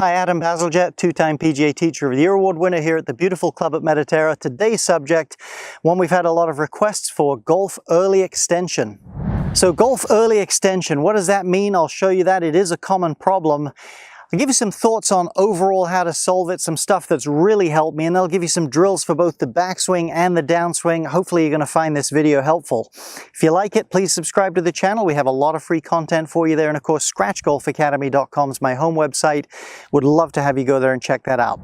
Hi, Adam Bazalgette, two-time PGA Teacher of the Year award winner here at the beautiful club at Mediterra. Today's subject, one we've had a lot of requests for, golf early extension. So golf early extension, what does that mean? I'll show you that. It is a common problem. I'll give you some thoughts on overall how to solve it, some stuff that's really helped me, and I'll give you some drills for both the backswing and the downswing. Hopefully you're going to find this video helpful. If you like it, please subscribe to the channel. We have a lot of free content for you there, and of course scratchgolfacademy.com is my home website. Would love to have you go there and check that out.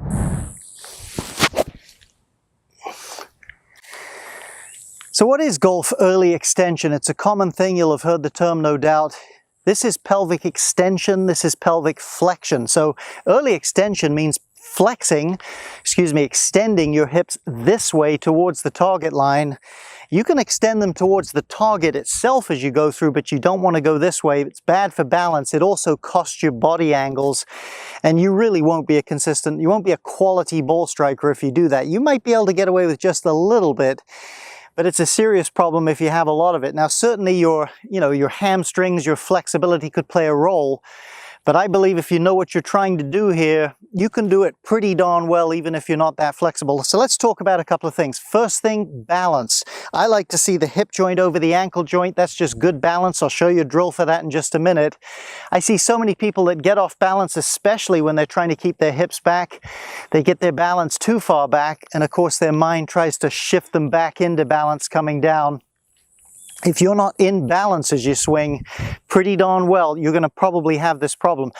So what is golf early extension? It's a common thing. You'll have heard the term, no doubt. This is pelvic extension, this is pelvic flexion. So early extension means extending your hips this way towards the target line. You can extend them towards the target itself as you go through, but you don't want to go this way. It's bad for balance. It also costs you body angles, and you really won't be you won't be a quality ball striker if you do that. You might be able to get away with just a little bit, but it's a serious problem if you have a lot of it. Now, certainly your hamstrings, your flexibility could play a role, but I believe if you know what you're trying to do here, you can do it pretty darn well even if you're not that flexible. So let's talk about a couple of things. First thing, balance. I like to see the hip joint over the ankle joint. That's just good balance. I'll show you a drill for that in just a minute. I see so many people that get off balance, especially when they're trying to keep their hips back. They get their balance too far back, and of course their mind tries to shift them back into balance coming down. If you're not in balance as you swing pretty darn well, you're going to probably have this problem.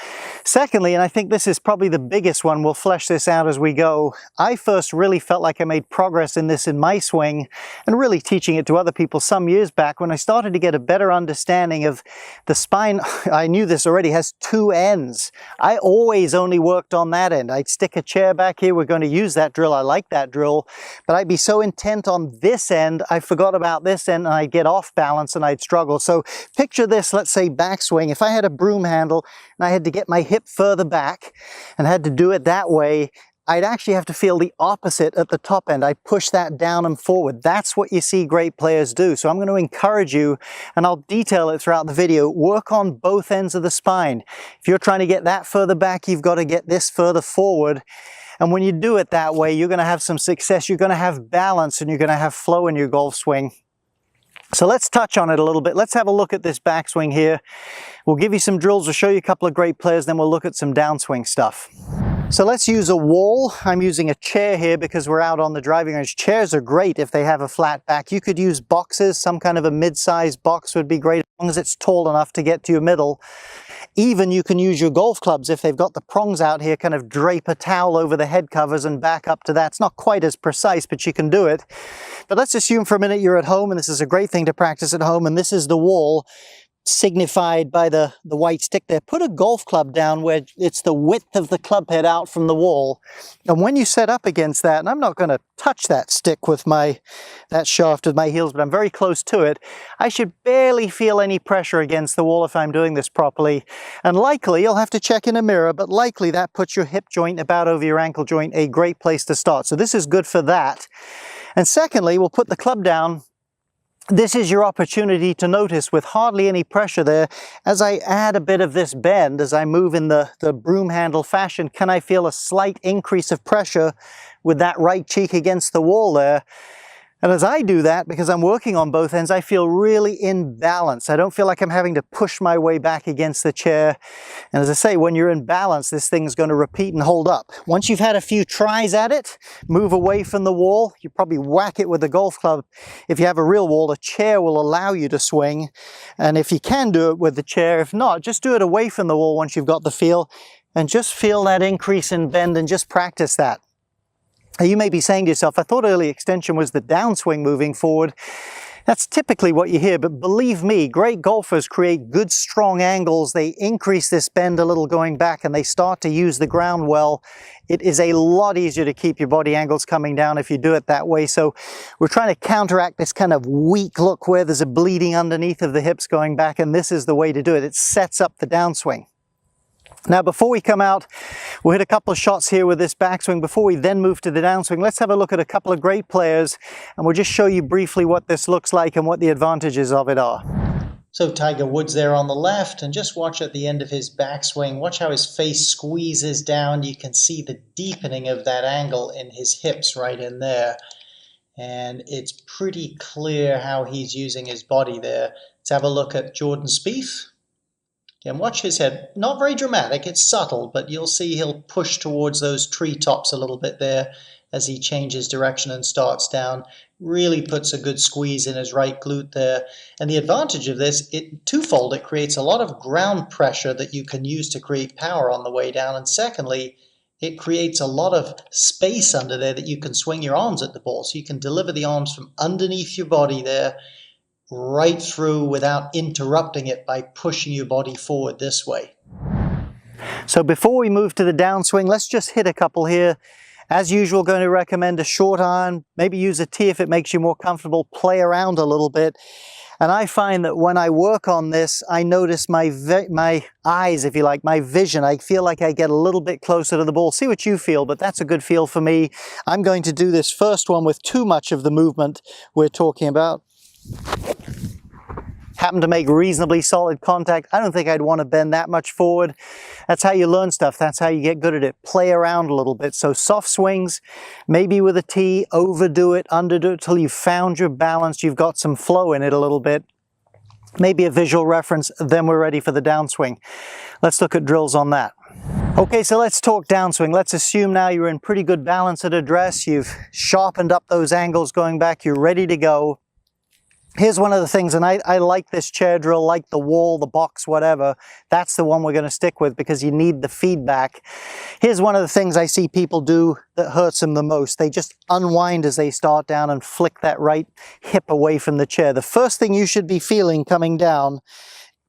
Secondly, and I think this is probably the biggest one, we'll flesh this out as we go, I first really felt like I made progress in this in my swing and really teaching it to other people some years back when I started to get a better understanding of the spine. I knew this already has two ends. I always only worked on that end. I'd stick a chair back here. We're going to use that drill. I like that drill, but I'd be so intent on this end, I forgot about this end, and I'd get off balance and I'd struggle. So picture this, let's say backswing. If I had a broom handle and I had to get my hip further back and had to do it that way, I'd actually have to feel the opposite at the top end. I'd push that down and forward. That's what you see great players do. So I'm going to encourage you, and I'll detail it throughout the video, work on both ends of the spine. If you're trying to get that further back, you've got to get this further forward. And when you do it that way, you're going to have some success. You're going to have balance and you're going to have flow in your golf swing. So let's touch on it a little bit. Let's have a look at this backswing here. We'll give you some drills. We'll show you a couple of great players. Then we'll look at some downswing stuff. So let's use a wall. I'm using a chair here because we're out on the driving range. Chairs are great if they have a flat back. You could use boxes. Some kind of a mid-sized box would be great as long as it's tall enough to get to your middle. Even you can use your golf clubs if they've got the prongs out here, kind of drape a towel over the head covers and back up to that. It's not quite as precise, but you can do it. But let's assume for a minute you're at home, and this is a great thing to practice at home, and this is the wall signified by the white stick there. Put a golf club down where it's the width of the club head out from the wall. And when you set up against that, and I'm not going to touch that stick with that shaft with my heels, but I'm very close to it, I should barely feel any pressure against the wall if I'm doing this properly. And likely, you'll have to check in a mirror, but likely that puts your hip joint about over your ankle joint, a great place to start. So this is good for that. And secondly, we'll put the club down. This is your opportunity to notice, with hardly any pressure there, as I add a bit of this bend, as I move in the broom handle fashion, can I feel a slight increase of pressure with that right cheek against the wall there? And as I do that, because I'm working on both ends, I feel really in balance. I don't feel like I'm having to push my way back against the chair. And as I say, when you're in balance, this thing's going to repeat and hold up. Once you've had a few tries at it, move away from the wall. You probably whack it with a golf club. If you have a real wall, a chair will allow you to swing. And if you can do it with the chair, if not, just do it away from the wall once you've got the feel. And just feel that increase in bend and just practice that. You may be saying to yourself, I thought early extension was the downswing moving forward. That's typically what you hear, but believe me, great golfers create good, strong angles. They increase this bend a little going back, and they start to use the ground well. It is a lot easier to keep your body angles coming down if you do it that way. So we're trying to counteract this kind of weak look where there's a bleeding underneath of the hips going back, and this is the way to do it. It sets up the downswing. Now, before we come out, we'll hit a couple of shots here with this backswing. Before we then move to the downswing, let's have a look at a couple of great players, and we'll just show you briefly what this looks like and what the advantages of it are. So Tiger Woods there on the left, and just watch at the end of his backswing, watch how his face squeezes down. You can see the deepening of that angle in his hips right in there. And it's pretty clear how he's using his body there. Let's have a look at Jordan Spieth. And watch his head. Not very dramatic, it's subtle, but you'll see he'll push towards those treetops a little bit there as he changes direction and starts down. Really puts a good squeeze in his right glute there. And the advantage of this, twofold, it creates a lot of ground pressure that you can use to create power on the way down. And secondly, it creates a lot of space under there that you can swing your arms at the ball. So you can deliver the arms from underneath your body there, right through without interrupting it by pushing your body forward this way. So before we move to the downswing, let's just hit a couple here. As usual, going to recommend a short iron, maybe use a tee if it makes you more comfortable, play around a little bit. And I find that when I work on this, I notice my eyes, if you like, my vision. I feel like I get a little bit closer to the ball. See what you feel, but that's a good feel for me. I'm going to do this first one with too much of the movement we're talking about. Happen to make reasonably solid contact. I don't think I'd want to bend that much forward. That's how you learn stuff. That's how you get good at it. Play around a little bit. So soft swings, maybe with a tee, overdo it, underdo it till you've found your balance. You've got some flow in it a little bit. Maybe a visual reference, then we're ready for the downswing. Let's look at drills on that. Okay, so let's talk downswing. Let's assume now you're in pretty good balance at address. You've sharpened up those angles going back. You're ready to go. Here's one of the things, and I like this chair drill, like the wall, the box, whatever. That's the one we're going to stick with because you need the feedback. Here's one of the things I see people do that hurts them the most. They just unwind as they start down and flick that right hip away from the chair. The first thing you should be feeling coming down,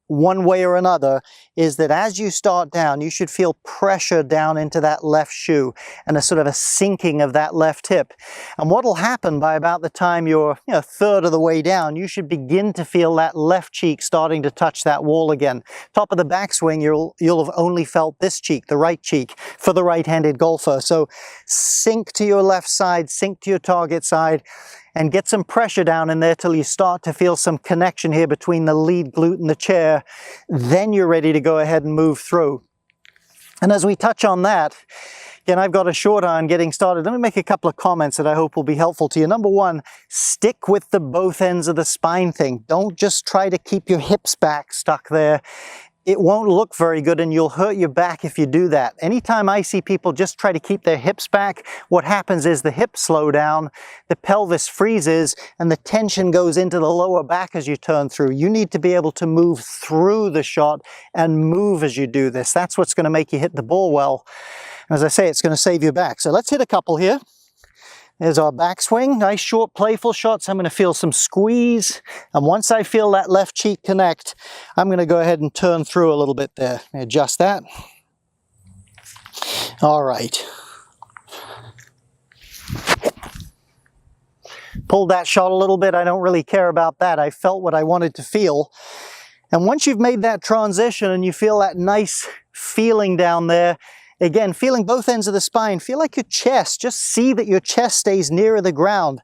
one way or another, is that as you start down, you should feel pressure down into that left shoe and a sort of a sinking of that left hip. And what will happen by about the time you're a third of the way down, you should begin to feel that left cheek starting to touch that wall again. Top of the backswing, you'll have only felt this cheek, the right cheek, for the right-handed golfer. So sink to your left side, sink to your target side, and get some pressure down in there till you start to feel some connection here between the lead glute and the chair. Then you're ready to go ahead and move through. And as we touch on that, again, I've got a short iron getting started. Let me make a couple of comments that I hope will be helpful to you. Number one, stick with the both ends of the spine thing. Don't just try to keep your hips back stuck there. It won't look very good and you'll hurt your back if you do that. Anytime I see people just try to keep their hips back, what happens is the hips slow down, the pelvis freezes, and the tension goes into the lower back as you turn through. You need to be able to move through the shot and move as you do this. That's what's going to make you hit the ball well. As I say, it's going to save your back. So let's hit a couple here. There's our backswing, nice short playful shots. I'm going to feel some squeeze, and once I feel that left cheek connect, I'm going to go ahead and turn through a little bit there. Adjust that. All right. Pulled that shot a little bit. I don't really care about that. I felt what I wanted to feel. And once you've made that transition and you feel that nice feeling down there, again, feeling both ends of the spine, feel like your chest, just see that your chest stays nearer the ground.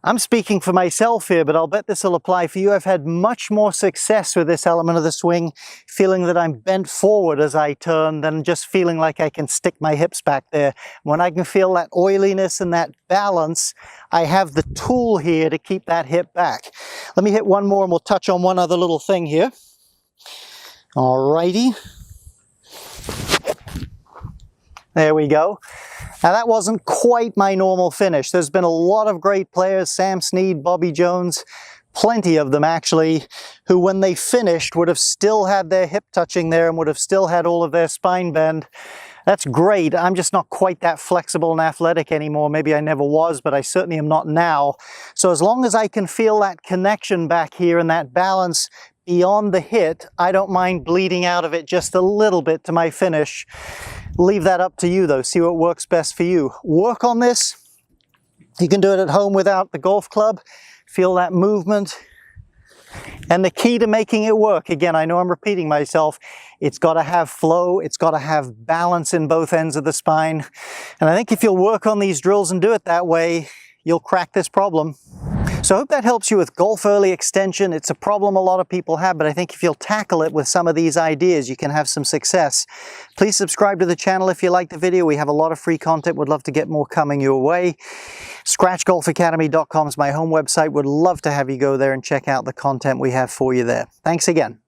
I'm speaking for myself here, but I'll bet this will apply for you. I've had much more success with this element of the swing, feeling that I'm bent forward as I turn than just feeling like I can stick my hips back there. When I can feel that oiliness and that balance, I have the tool here to keep that hip back. Let me hit one more and we'll touch on one other little thing here. All righty. There we go. Now that wasn't quite my normal finish. There's been a lot of great players, Sam Snead, Bobby Jones, plenty of them actually, who when they finished would have still had their hip touching there and would have still had all of their spine bend. That's great. I'm just not quite that flexible and athletic anymore. Maybe I never was, but I certainly am not now. So as long as I can feel that connection back here and that balance beyond the hit, I don't mind bleeding out of it just a little bit to my finish. Leave that up to you though. See what works best for you. Work on this. You can do it at home without the golf club. Feel that movement. And the key to making it work, again, I know I'm repeating myself, it's got to have flow, it's got to have balance in both ends of the spine. And I think if you'll work on these drills and do it that way, you'll crack this problem. So I hope that helps you with golf early extension. It's a problem a lot of people have, but I think if you'll tackle it with some of these ideas, you can have some success. Please subscribe to the channel if you like the video. We have a lot of free content. Would love to get more coming your way. ScratchGolfAcademy.com is my home website. Would love to have you go there and check out the content we have for you there. Thanks again.